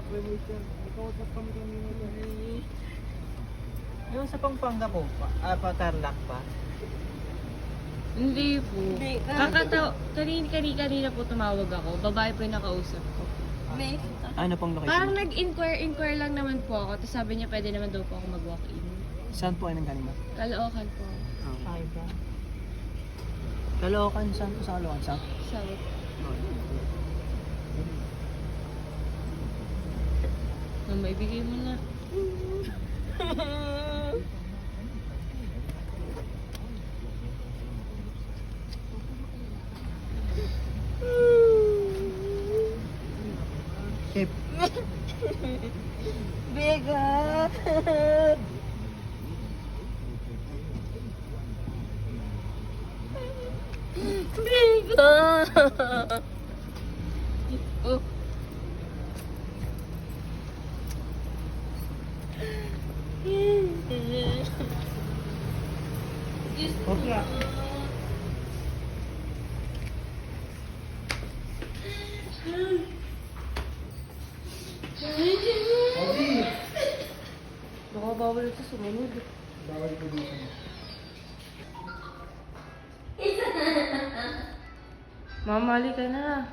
Promotion. Nakausap kami kanina doon. Yung sa Pampanga po, pa-Tarlac pa. Hindi po. Hindi. Kanina po tumawag ako. Babae po yung nakausap ko. May. Ano pong location? Parang nag-inquire lang naman po ako. Tapos sabi niya pwede naman daw po ako mag-walk-in. Saan po ay nang kanina? Caloocan po. Ay ba? Caloocan, saan po sa Caloocan? Saan? South. Mama, ibigay mo na. Chip. Bigat. Bigat. Oh. Opera. Baka bawal ito sumunod. Bawal po dito. Mama, ka na.